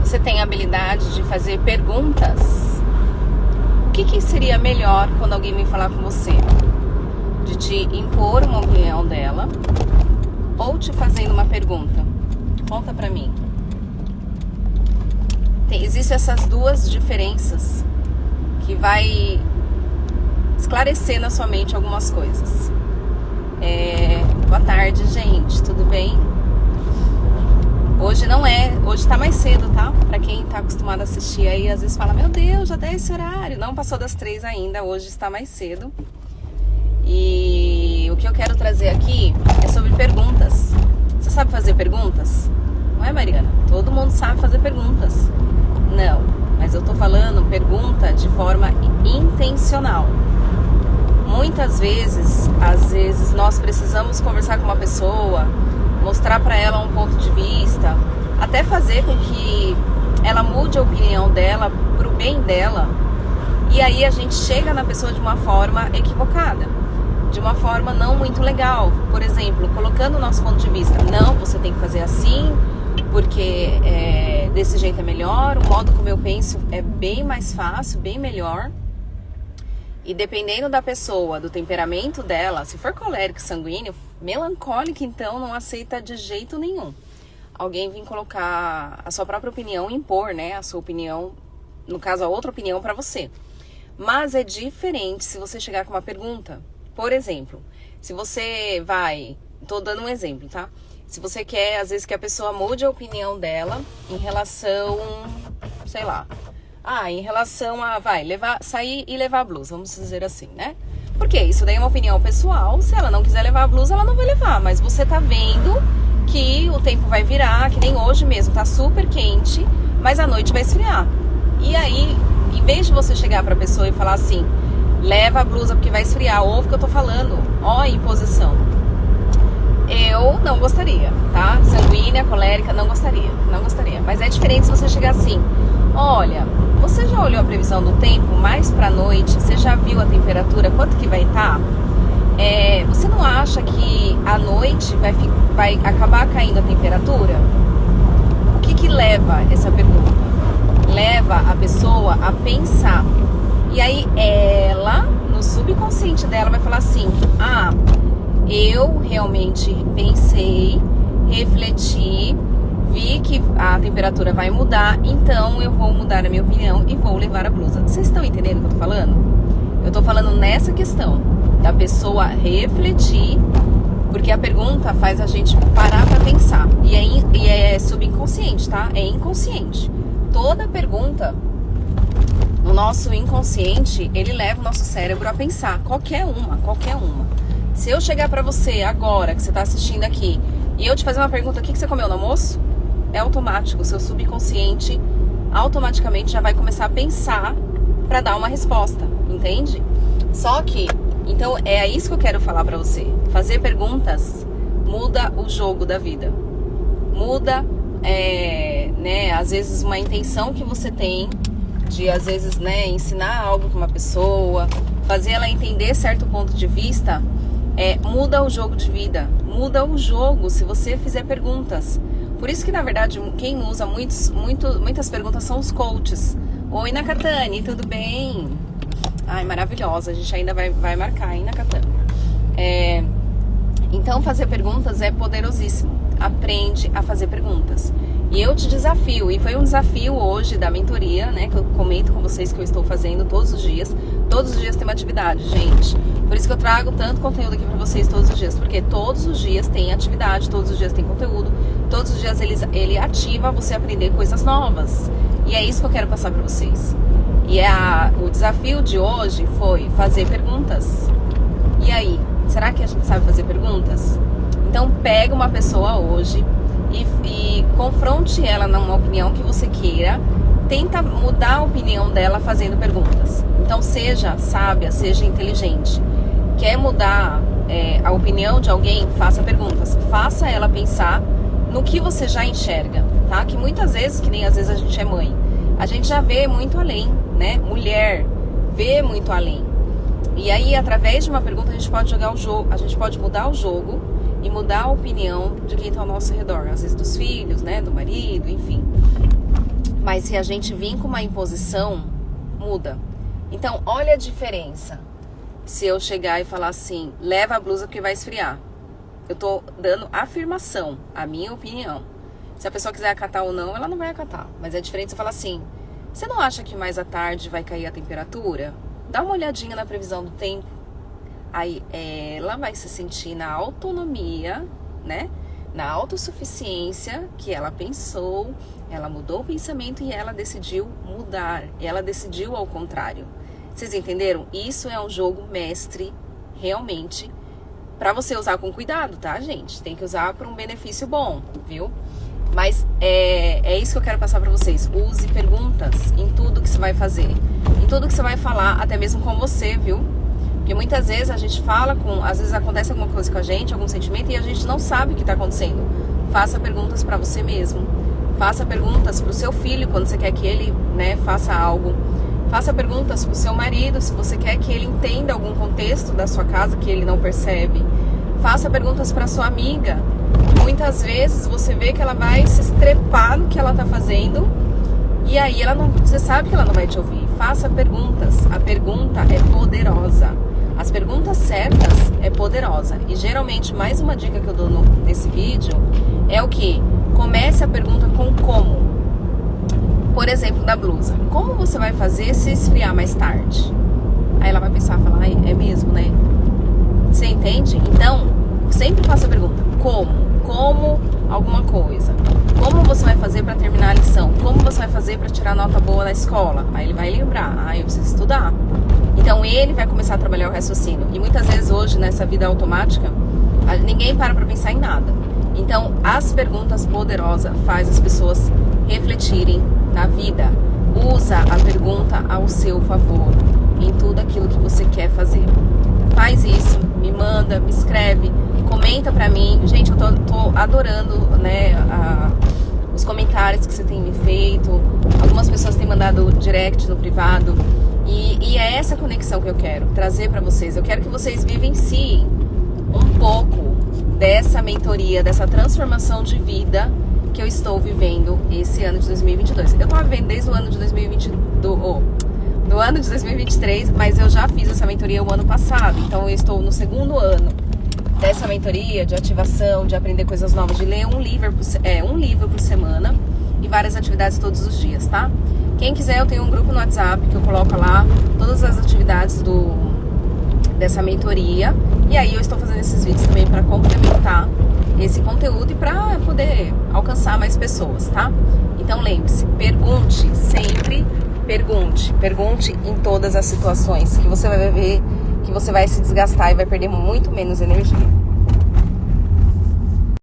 você tem a habilidade de fazer perguntas, o que seria melhor quando alguém vem falar com você? De te impor uma opinião dela ou te fazendo uma pergunta? Conta pra mim. Existem essas duas diferenças que vai esclarecer na sua mente algumas coisas. Boa tarde, gente, tudo bem? Hoje tá mais cedo, tá? Pra quem tá acostumado a assistir aí, às vezes fala, meu Deus, já deu esse horário. Não passou das 3 ainda, hoje está mais cedo. E o que eu quero trazer aqui é sobre perguntas. Você sabe fazer perguntas? Não é, Mariana? Todo mundo sabe fazer perguntas. Não, mas eu tô falando pergunta de forma intencional. Muitas vezes, nós precisamos conversar com uma pessoa, mostrar para ela um ponto de vista, até fazer com que ela mude a opinião dela pro bem dela. E aí a gente chega na pessoa de uma forma equivocada, de uma forma não muito legal. Por exemplo, colocando o nosso ponto de vista. Não, você tem que fazer assim, porque desse jeito é melhor, o modo como eu penso é bem mais fácil, bem melhor. E dependendo da pessoa, do temperamento dela, se for colérico, sanguíneo, melancólico, então não aceita de jeito nenhum alguém vir colocar a sua própria opinião, impor, né, a sua opinião, no caso a outra opinião para você. Mas é diferente se você chegar com uma pergunta. Por exemplo, se você tô dando um exemplo, tá? Se você quer, às vezes, que a pessoa mude a opinião dela em relação, sei lá, em relação a, sair e levar a blusa, vamos dizer assim, né? Porque isso daí é uma opinião pessoal, se ela não quiser levar a blusa, ela não vai levar, mas você tá vendo que o tempo vai virar, que nem hoje mesmo, tá super quente, mas a noite vai esfriar. E aí, em vez de você chegar pra pessoa e falar assim, leva a blusa porque vai esfriar, ouve o que eu tô falando, ó, imposição. Eu não gostaria, tá? Sanguínea, colérica, não gostaria. Mas é diferente se você chegar assim, olha, você já olhou a previsão do tempo mais pra noite? Você já viu a temperatura, quanto que vai estar? Você não acha que à noite vai acabar caindo a temperatura? O que leva essa pergunta? Leva a pessoa a pensar. E aí ela, no subconsciente dela, vai falar assim, eu realmente pensei, refleti, vi que a temperatura vai mudar, então eu vou mudar a minha opinião e vou levar a blusa. Vocês estão entendendo o que eu tô falando? Eu tô falando nessa questão da pessoa refletir, porque a pergunta faz a gente parar pra pensar. E é subconsciente, tá? É inconsciente. Toda pergunta, no nosso inconsciente, ele leva o nosso cérebro a pensar. Qualquer uma. Se eu chegar pra você agora, que você tá assistindo aqui, e eu te fazer uma pergunta, o que você comeu no almoço? É automático, o seu subconsciente automaticamente já vai começar a pensar pra dar uma resposta, entende? Só que, então é isso que eu quero falar pra você. Fazer perguntas muda o jogo da vida. Muda, às vezes uma intenção que você tem de, às vezes, ensinar algo pra uma pessoa, fazer ela entender certo ponto de vista, muda o jogo de vida, muda o jogo se você fizer perguntas. Por isso que, na verdade, quem usa muitas perguntas são os coaches. Oi, Nakatani, tudo bem? Ai, maravilhosa, a gente ainda vai marcar, hein, Nakatani? Então, fazer perguntas é poderosíssimo. Aprende a fazer perguntas. E eu te desafio, e foi um desafio hoje da mentoria, né, que eu comento com vocês que eu estou fazendo todos os dias. Todos os dias tem uma atividade, gente. Por isso que eu trago tanto conteúdo aqui pra vocês todos os dias, porque todos os dias tem atividade, todos os dias tem conteúdo, todos os dias ele ativa você a aprender coisas novas. E é isso que eu quero passar pra vocês. E o desafio de hoje foi fazer perguntas. E aí, será que a gente sabe fazer perguntas? Então pega uma pessoa hoje e confronte ela numa opinião que você queira. Tenta mudar a opinião dela fazendo perguntas. Então seja sábia, seja inteligente. Quer mudar a opinião de alguém? Faça perguntas. Faça ela pensar no que você já enxerga, tá? Que muitas vezes, que nem às vezes a gente é mãe, a gente já vê muito além, né? Mulher vê muito além. E aí, através de uma pergunta, a gente pode jogar o jogo, a gente pode mudar o jogo e mudar a opinião de quem está ao nosso redor. Às vezes dos filhos, né? Do marido, enfim. Mas se a gente vir com uma imposição, muda. Então, olha a diferença. Se eu chegar e falar assim, leva a blusa porque vai esfriar. Eu tô dando afirmação, a minha opinião. Se a pessoa quiser acatar ou não, ela não vai acatar. Mas é diferente você falar assim, você não acha que mais à tarde vai cair a temperatura? Dá uma olhadinha na previsão do tempo. Aí ela vai se sentir na autonomia, né? Na autossuficiência que ela pensou, ela mudou o pensamento e ela decidiu mudar. Ela decidiu ao contrário. Vocês entenderam? Isso é um jogo mestre, realmente, para você usar com cuidado, tá, gente? Tem que usar para um benefício bom, viu? Mas é isso que eu quero passar para vocês. Use perguntas em tudo que você vai fazer, em tudo que você vai falar, até mesmo com você, viu? Porque muitas vezes a gente fala às vezes acontece alguma coisa com a gente, algum sentimento, e a gente não sabe o que está acontecendo. Faça perguntas para você mesmo. Faça perguntas para o seu filho quando você quer que ele, né, faça algo. Faça perguntas para o seu marido se você quer que ele entenda algum contexto da sua casa que ele não percebe. Faça perguntas para sua amiga. Muitas vezes você vê que ela vai se estrepar no que ela está fazendo e aí você sabe que ela não vai te ouvir. Faça perguntas. A pergunta é poderosa. As perguntas certas é poderosa. E geralmente, mais uma dica que eu dou nesse vídeo é o que? Comece a pergunta com como. Por exemplo, da blusa. Como você vai fazer se esfriar mais tarde? Aí ela vai pensar e falar, é mesmo, né? Você entende? Então, sempre faça a pergunta. Como? Como alguma coisa. Como você vai fazer para terminar a lição? Como você vai fazer para tirar nota boa na escola? Aí ele vai lembrar, eu preciso estudar. Então ele vai começar a trabalhar o raciocínio. E muitas vezes hoje, nessa vida automática, ninguém para pensar em nada. Então, as perguntas poderosas fazem as pessoas refletirem na vida. Usa a pergunta ao seu favor em tudo aquilo que você quer fazer. Faz isso, me manda, me escreve, comenta pra mim. Gente, eu tô adorando, né, os comentários que você tem me feito. Algumas pessoas têm mandado direct no privado. E é essa conexão que eu quero trazer pra vocês. Eu quero que vocês vivenciem um pouco dessa mentoria, dessa transformação de vida que eu estou vivendo esse ano de 2022. Eu tava vivendo desde o ano de 2023, mas eu já fiz essa mentoria o ano passado. Então eu estou no segundo ano dessa mentoria de ativação, de aprender coisas novas, de ler um livro por semana e várias atividades todos os dias, tá? Quem quiser, eu tenho um grupo no WhatsApp que eu coloco lá todas as atividades dessa mentoria. E aí eu estou fazendo esses vídeos também para complementar esse conteúdo e para poder alcançar mais pessoas, tá? Então lembre-se, pergunte sempre, pergunte em todas as situações que você vai ver que você vai se desgastar e vai perder muito menos energia.